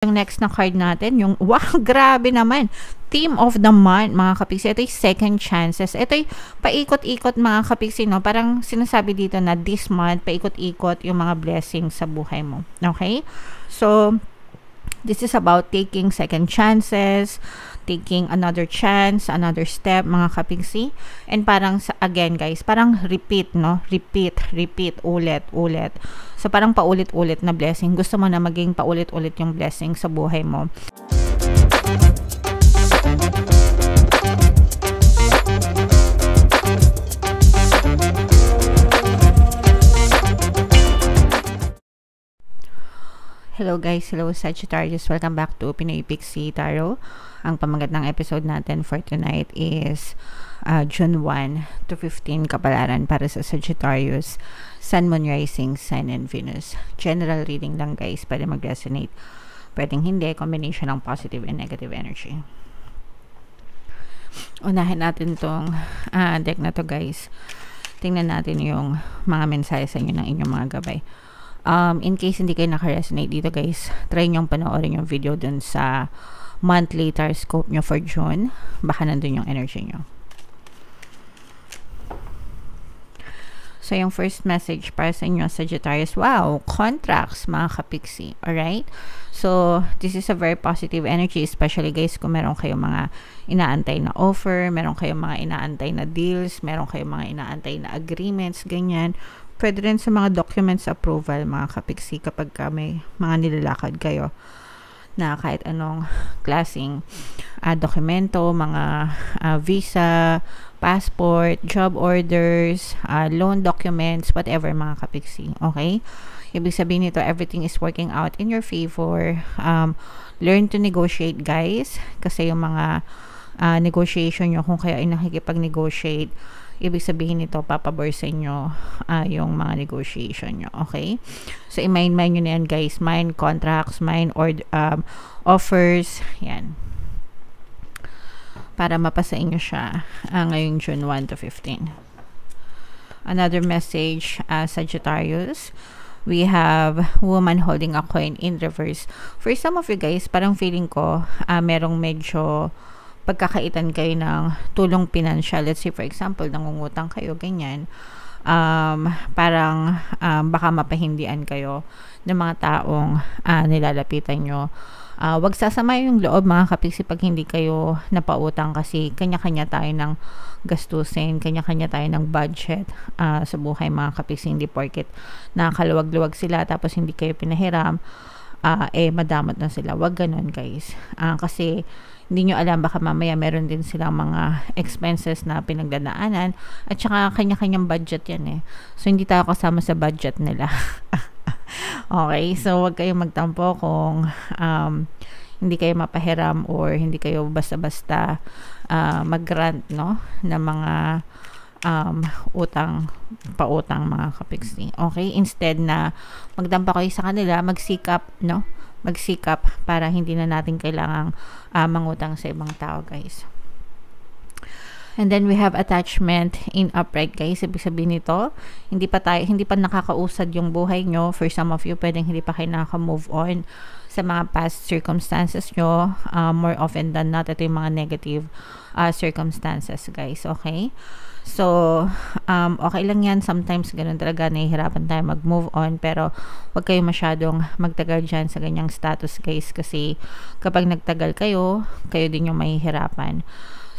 Yung next na card natin, yung, wow, grabe naman. Theme of the month, mga kapiksi. Ito yung second chances. Ito yung paikot-ikot, mga kapiksi, no? Parang sinasabi dito na this month, paikot-ikot yung mga blessings sa buhay mo. Okay? So, this is about taking second chances, taking another chance, another step, mga kapiksi. And parang, again guys, parang repeat, no? Repeat, ulit. So, parang paulit-ulit na blessing. Gusto mo na maging paulit-ulit yung blessing sa buhay mo. Hello guys, hello Sagittarius. Welcome back to Pinoy Pixie Tarot. Ang pamagat ng episode natin for tonight is June 1 to 15 kapalaran para sa Sagittarius, Sun, Moon, Rising, Sun, and Venus. General reading lang guys, pwede mag-resonate. Pwedeng hindi, combination ng positive and negative energy. Unahin natin tong deck na to guys. Tingnan natin yung mga mensahe sa inyo ng inyong mga gabay. In case hindi kayo naka-resonate dito guys, try nyong panoorin yung video dun sa monthly horoscope nyo for June. Baka nandun yung energy nyo. So, yung first message para sa inyo, Sagittarius, wow, contracts, mga kapiksi. Alright? So, this is a very positive energy, especially guys kung meron kayong mga inaantay na offer, meron kayong mga inaantay na deals, meron kayong mga inaantay na agreements, ganyan. Pwede rin sa mga documents approval, mga kapiksi, kapag may mga nilalakad kayo na kahit anong klaseng dokumento, mga visa, passport, job orders, loan documents, whatever, mga kapiksi. Okay? Ibig sabihin nito, everything is working out in your favor. Learn to negotiate, guys. Kasi yung mga negotiation nyo, kung kayo ay nakikipag-negotiate, ibig sabihin nito, papabor sa inyo yung mga negotiation nyo. Okay? So, i-mind nyo na yan, guys. Mind contracts, mind offers. Yan. Para mapasa inyo siya ngayong June 1 to 15. Another message, Sagittarius. We have woman holding a coin in reverse. For some of you guys, parang feeling ko, merong medyo pagkakaitan kayo ng tulong pinansyal. Let's say, for example, nangungutang kayo, ganyan. Parang baka mapahindian kayo ng mga taong nilalapitan nyo. Wag sasama yung loob, mga kapiksi, pag hindi kayo napautang kasi kanya-kanya tayo ng gastusin, kanya-kanya tayo ng budget sa buhay, mga kapiksi. Hindi porket nakaluwag-luwag sila tapos hindi kayo pinahiram, madamot na sila. Wag ganun, guys. Kasi hindi nyo alam, baka mamaya meron din silang mga expenses na pinagdadaanan at saka kanya-kanyang budget yan eh. So, hindi tayo kasama sa budget nila. Okay? So, wag kayong magtampo kung hindi kayo mapahiram or hindi kayo basta-basta mag-grant, no? Na mga pautang, mga kapiksi. Okay? Instead na magdampa kayo sa kanila, magsikap, no? Magsikap para hindi na natin kailangang mangutang sa ibang tao, guys. And then we have attachment in upright, guys. Ibig sabihin nito, hindi pa nakakausad yung buhay nyo. For some of you, pwedeng hindi pa kayo nakaka-move on sa mga past circumstances nyo. More often than not, ito yung mga negative circumstances, guys. Okay? So, okay lang yan. Sometimes, ganun talaga, nahihirapan tayo mag-move on. Pero, wag kayo masyadong magtagal dyan sa ganyang status, guys. Kasi, kapag nagtagal kayo din yung mahihirapan.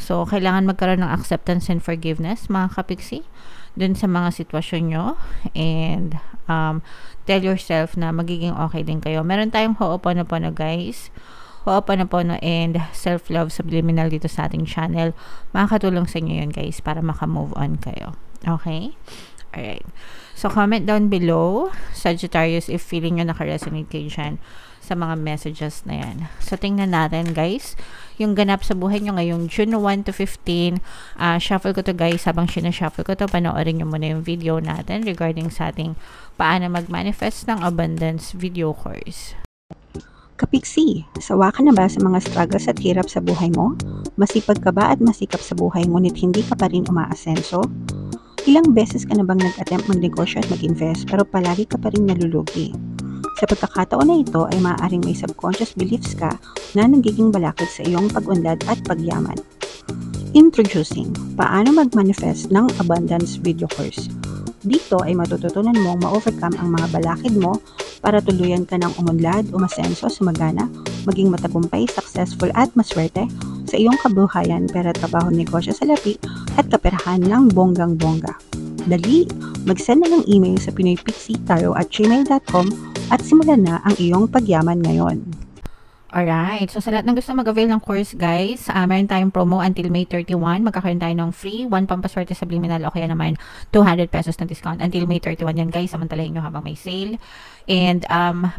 So, kailangan magkaroon ng acceptance and forgiveness, mga kapiksi, dun sa mga sitwasyon nyo. And, tell yourself na magiging okay din kayo. Meron tayong Ho'oponopono, guys. Ho'oponopono and self-love subliminal dito sa ating channel. Makakatulong sa inyo yun, guys, para maka-move on kayo. Okay? Alright. So, comment down below, Sagittarius, if feeling nyo naka-resonate kayo dyan sa mga messages na yan. So, tingnan natin, guys, yung ganap sa buhay nyo ngayong June 1 to 15. Shuffle ko to, guys. Habang sinashuffle ko to, panoorin nyo muna yung video natin regarding sa ating paano mag-manifest ng abundance video course. Kapiksi, sawa ka na ba sa mga struggles at hirap sa buhay mo? Masipag ka ba at masikap sa buhay ngunit hindi ka pa rin umaasenso? Ilang beses ka na bang nag-attempt magnegosyo at mag-invest pero palagi ka pa rin nalulugi? Sa pagkakataon na ito ay maaaring may subconscious beliefs ka na nagiging balakid sa iyong pag-unlad at pagyaman. Introducing, paano mag-manifest ng abundance video course. Dito ay matututunan mong ma-overcome ang mga balakid mo para tuluyan ka ng umunlad, umasenso, sumagana, maging matagumpay, successful at maswerte sa iyong kabuhayan, pera, trabaho, negosyo, salapi at kaperahan ng bonggang-bongga. Dali, mag-send na ng email sa pinoypixie@gmail.com at simulan na ang iyong pagyaman ngayon. Alright. So, sa lahat ng gusto mag-avail ng course, guys, meron tayong promo until May 31. Magkakaroon tayo ng free 1 pampaswerte subliminal o kaya naman 200 pesos na discount until May 31 yan, guys. Samantalahin nyo habang may sale. And,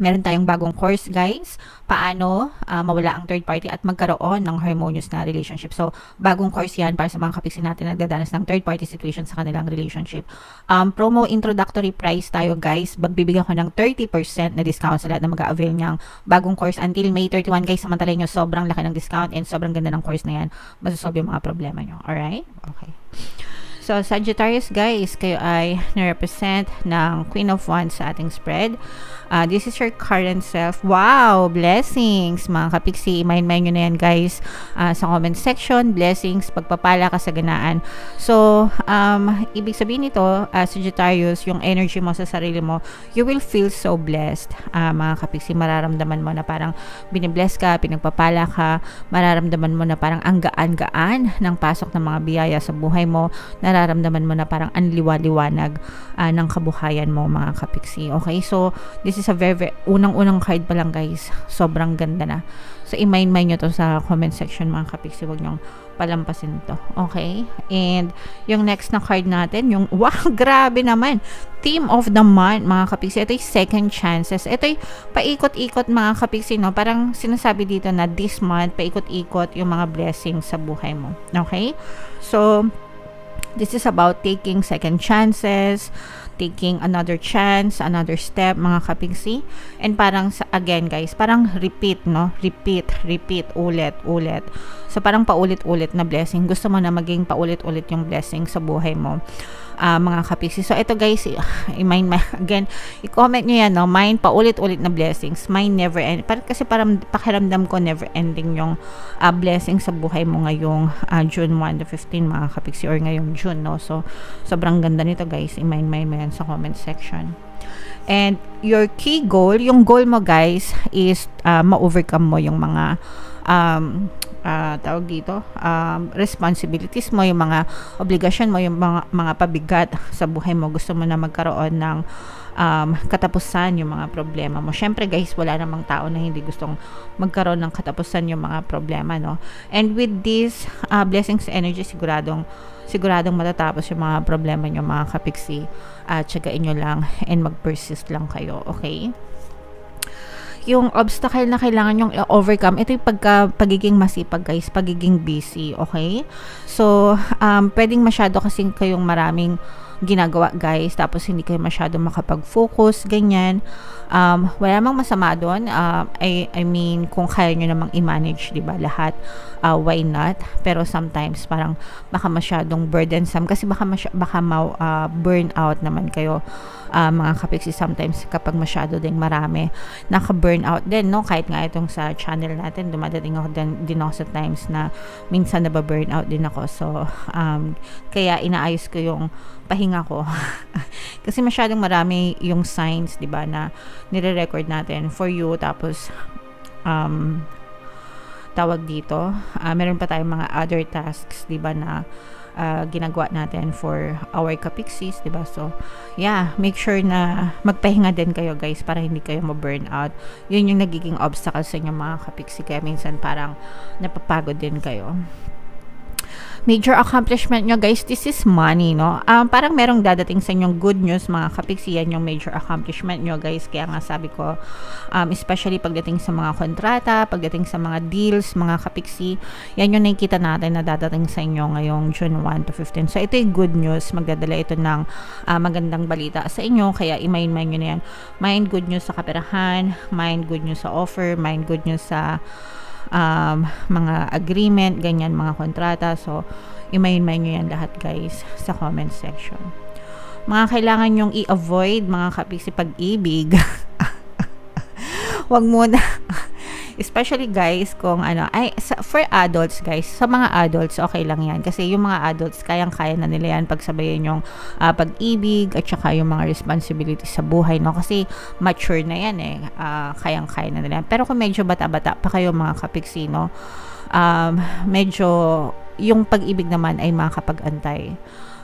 meron tayong bagong course, guys. Paano mawala ang third party at magkaroon ng harmonious na relationship. So, bagong course yan para sa mga kapiksi natin na nagdadanas ng third party situation sa kanilang relationship. Promo introductory price tayo, guys. Magbibigyan ko ng 30% na discount sa lahat na mag-avail niyang bagong course until May 31, guys. Samantalahin nyo, sobrang laki ng discount and sobrang ganda ng course na yan. Masasolve yung mga problema nyo. Alright? Okay. So, Sagittarius, guys, kayo ay na-represent ng Queen of Wands sa ating spread. This is your current self. Wow! Blessings! Mga kapiksi, mind nyo na yan, guys. Sa comment section, blessings, pagpapala, kasaganaan. So, ibig sabihin nito, Sagittarius, yung energy mo sa sarili mo, you will feel so blessed. Mga kapiksi, mararamdaman mo na parang binibless ka, pinagpapala ka, mararamdaman mo na parang ang gaan-gaan ng pasok ng mga biyaya sa buhay mo, nararamdaman mo na parang anliwa-liwanag ng kabuhayan mo, mga kapiksi. Okay? So, this is a very unang-unang card pa lang, guys. Sobrang ganda na. So, i-mind nyo to sa comment section, mga kapiksi. Huwag nyong palampasin to. Okay? And, yung next na card natin, yung, wow, grabe naman. Theme of the month, mga kapiksi. Ito yung second chances. Ito yung paikot-ikot, mga kapiksi, no? Parang sinasabi dito na this month, paikot-ikot yung mga blessings sa buhay mo. Okay? So, this is about taking second chances, taking another chance, another step, mga kapiksi. And parang, again, guys, parang repeat, no? Repeat, ulit. So, parang paulit-ulit na blessing. Gusto mo na maging paulit-ulit yung blessing sa buhay mo, mga kapiksi. So, ito, guys, again, i-comment nyo yan, no? Mind, paulit-ulit na blessings. Mind never end. Kasi parang pakiramdam ko never ending yung blessing sa buhay mo ngayong June 1 to 15, mga kapiksi, or ngayong June, no? So, sobrang ganda nito, guys. I-mind mo yan sa comment section. And your key goal, yung goal mo, guys, is ma-overcome mo yung mga tawag dito, responsibilities mo, yung mga obligasyon mo, yung mga pabigat sa buhay mo. Gusto mo na magkaroon ng katapusan yung mga problema mo. Syempre, guys, wala namang tao na hindi gustong magkaroon ng katapusan yung mga problema, no? And with this blessings energy, siguradong matatapos yung mga problema nyo, mga kapiksi. Tsagain nyo lang and mag-persist lang kayo. Okay? Yung obstacle na kailangan yung overcome, ito yung pagiging masipag, guys, pagiging busy, okay? So, pwedeng masyado kasi kayong maraming ginagawa, guys, tapos hindi kayo masyado makapag-focus, ganyan. Wala namang masama doon. I mean, kung kaya nyo namang i-manage, diba, lahat, why not? Pero sometimes, parang baka masyadong burdensome, kasi baka burn out naman kayo, mga kapiksi, sometimes kapag masyado ding marami, naka-burnout din, no? Kahit nga itong sa channel natin, dumadating ako din ako sa times na minsan naba-burnout din ako. So, kaya inaayos ko yung pahinga ko. Kasi masyadong marami yung signs, diba, na nire-record natin for you. Tapos, tawag dito, meron pa tayong mga other tasks, diba, na ginagawa natin for our kapiksis, diba? So, yeah, make sure na magpahinga din kayo, guys, para hindi kayo ma-burn out. Yun yung nagiging obstacle sa inyo, mga kapiksi, kaya minsan parang napapagod din kayo. Major accomplishment nyo, guys, this is money, no? Parang merong dadating sa inyong good news, mga kapiksi, yan yung major accomplishment nyo, guys. Kaya nga sabi ko, especially pagdating sa mga kontrata, pagdating sa mga deals, mga kapiksi, yan yung nakikita natin na dadating sa inyo ngayong June 1 to 15. So, ito yung good news. Magdadala ito ng magandang balita sa inyo. Kaya i-mind nyo na yan. Mind good news sa kaperahan, mind good news sa offer, mind good news sa mga agreement, ganyan, mga kontrata. So, i-mind nyo yan lahat, guys, sa comment section. Mga kailangan nyong i-avoid, mga kapiksi, pag-ibig. wag muna. Especially guys, kung for adults guys, sa mga adults, okay lang yan. Kasi yung mga adults, kayang-kaya na nila yan pagsabayin yung pag-ibig at saka yung mga responsibilities sa buhay, no? Kasi mature na yan eh. Kayang-kaya na nila yan. Pero kung medyo bata-bata pa kayo mga kapiksi, no? Medyo yung pag-ibig naman ay makakapag-antay.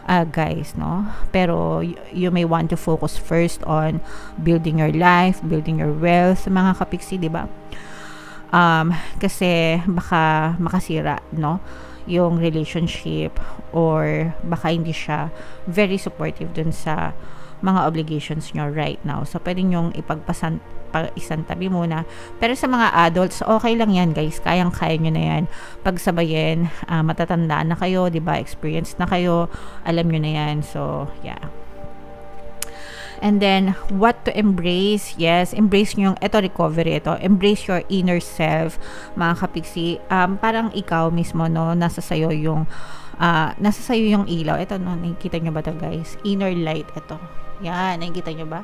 Guys, no? Pero you may want to focus first on building your life, building your wealth, mga kapiksi, di ba? Kasi baka makasira, no, yung relationship, or baka hindi siya very supportive dun sa mga obligations nyo right now. So, pwede nyong isang tabi muna. Pero sa mga adults, okay lang yan guys. Kayang-kaya nyo na yan. Pagsabayin, matatandaan na kayo, diba? Experienced na kayo. Alam nyo na yan. So, yeah. And then, what to embrace? Yes, embrace nyo yung, recovery, embrace your inner self, mga kapiksi. Parang ikaw mismo, no, nasa sayo yung ilaw. Ito, no, nakikita nyo ba to guys? Inner light, ito. Yan, nakikita nyo ba?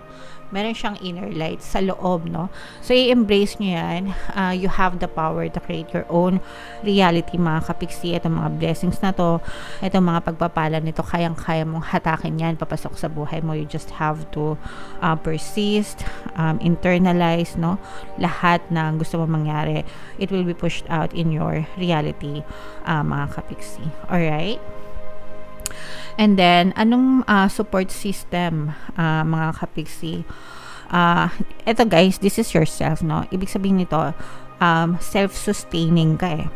Meron siyang inner light sa loob, no? So, i-embrace nyo yan. You have the power to create your own reality, mga kapiksi. Itong mga blessings na to, itong mga pagpapala nito, kayang-kaya mong hatakin yan, papasok sa buhay mo. You just have to persist, internalize, no? Lahat na gusto mo mangyari, it will be pushed out in your reality, mga kapiksi. Alright? And then, anong support system, mga kapiksi? Ito guys, this is yourself, no? Ibig sabihin nito, self-sustaining ka eh.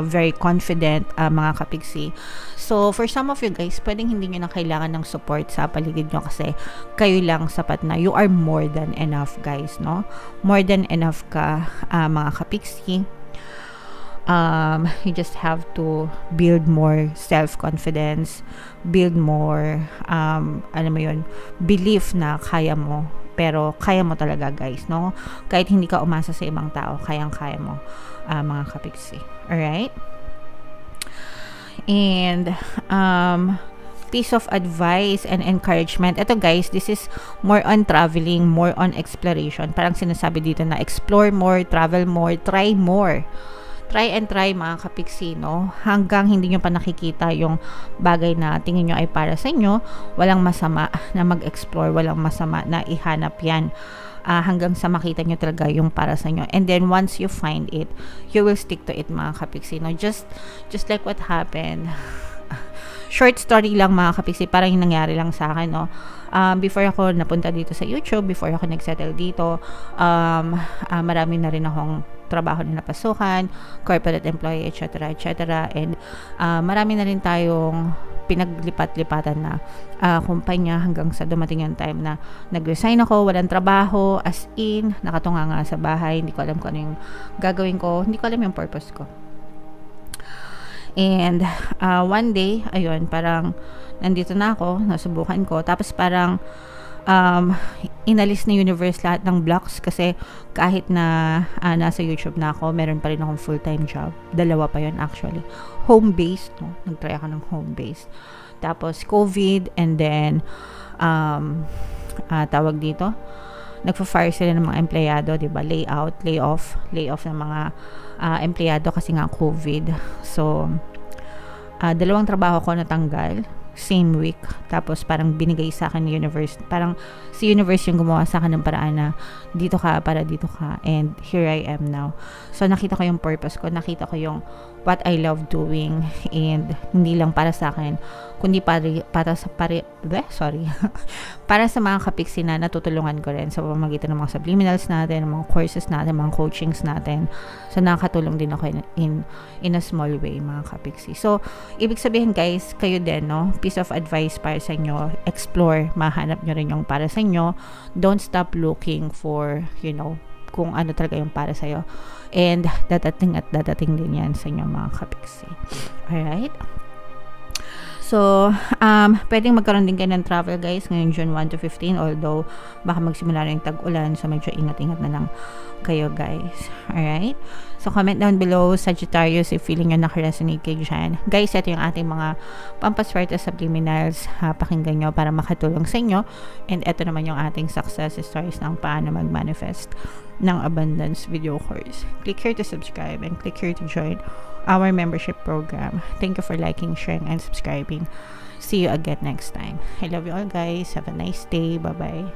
Very confident, mga kapiksi. So, for some of you guys, pwedeng hindi nyo na kailangan ng support sa paligid nyo kasi kayo lang sapat na. You are more than enough, guys, no? More than enough ka, mga kapiksi. You just have to build more self-confidence, build more, alam mo yun, belief na kaya mo, pero kaya mo talaga guys, no? Kahit hindi ka umasa sa ibang tao, kayang-kaya mo, mga kapiksi. Alright? And, piece of advice and encouragement. Ito guys, this is more on traveling, more on exploration. Parang sinasabi dito na explore more, travel more, try more. Try and try, mga kapiksi, no? Hanggang hindi nyo pa nakikita yung bagay na tingin nyo ay para sa inyo, walang masama na mag-explore, walang masama na ihanap yan. Hanggang sa makita nyo talaga yung para sa inyo. And then, once you find it, you will stick to it, mga kapiksi, no? Just like what happened. Short story lang, mga kapiksi, parang yung nangyari lang sa akin, no? Before ako napunta dito sa YouTube, before ako nag-settle dito, marami na rin akong trabaho na napasukan, corporate employee, etc. And marami na rin tayong pinaglipat-lipatan na kumpanya hanggang sa dumating yung time na nag-resign ako, walang trabaho, as in, nakatunga nga sa bahay, hindi ko alam kung ano yung gagawin ko, hindi ko alam yung purpose ko. And one day, ayun, parang nandito na ako, nasubukan ko, tapos parang inalis na universe lahat ng blocks kasi kahit na nasa YouTube na ako, meron pa rin akong full-time job. Dalawa pa yun actually. Home-based, no? Nag-try ako ng home-based. Tapos COVID, and then tawag dito, nagpa-fire sila ng mga empleyado, diba? Layoff ng mga empleyado kasi nga COVID. So, dalawang trabaho ko natanggal same week. Tapos parang binigay sa akin ni universe. Parang si universe yung gumawa sa akin ng paraan na dito ka, para dito ka. And here I am now. So nakita ko yung purpose ko. Nakita ko yung what I love doing. And hindi lang para sa akin, kundi para sa mga kapiksi na natutulungan ko rin sa pamamagitan ng mga subliminals natin, mga courses natin, mga coachings natin. So nakakatulong din ako in a small way, mga kapiksi. So ibig sabihin guys, kayo din, no? Piece of advice para sa inyo, explore, mahanap nyo rin yung para sa inyo. Don't stop looking for, kung ano talaga yung para sa'yo. And dadating din yan sa inyo, mga kapiksi. Alright? So, pwedeng magkaroon din kayo ng travel guys ngayong June 1 to 15, although baka magsimula na yung tag-ulan, so medyo ingat-ingat na lang kayo guys. Alright? So, comment down below, Sagittarius, if feeling nyo nakaresonate kayo dyan. Guys, ito yung ating mga pampaswerte subliminals. Pakinggan nyo para makatulong sa inyo. And ito naman yung ating success stories ng paano mag-manifest ng abundance video course. Click here to subscribe and click here to join our membership program. Thank you for liking, sharing, and subscribing. See you again next time. I love you all, guys. Have a nice day. Bye-bye.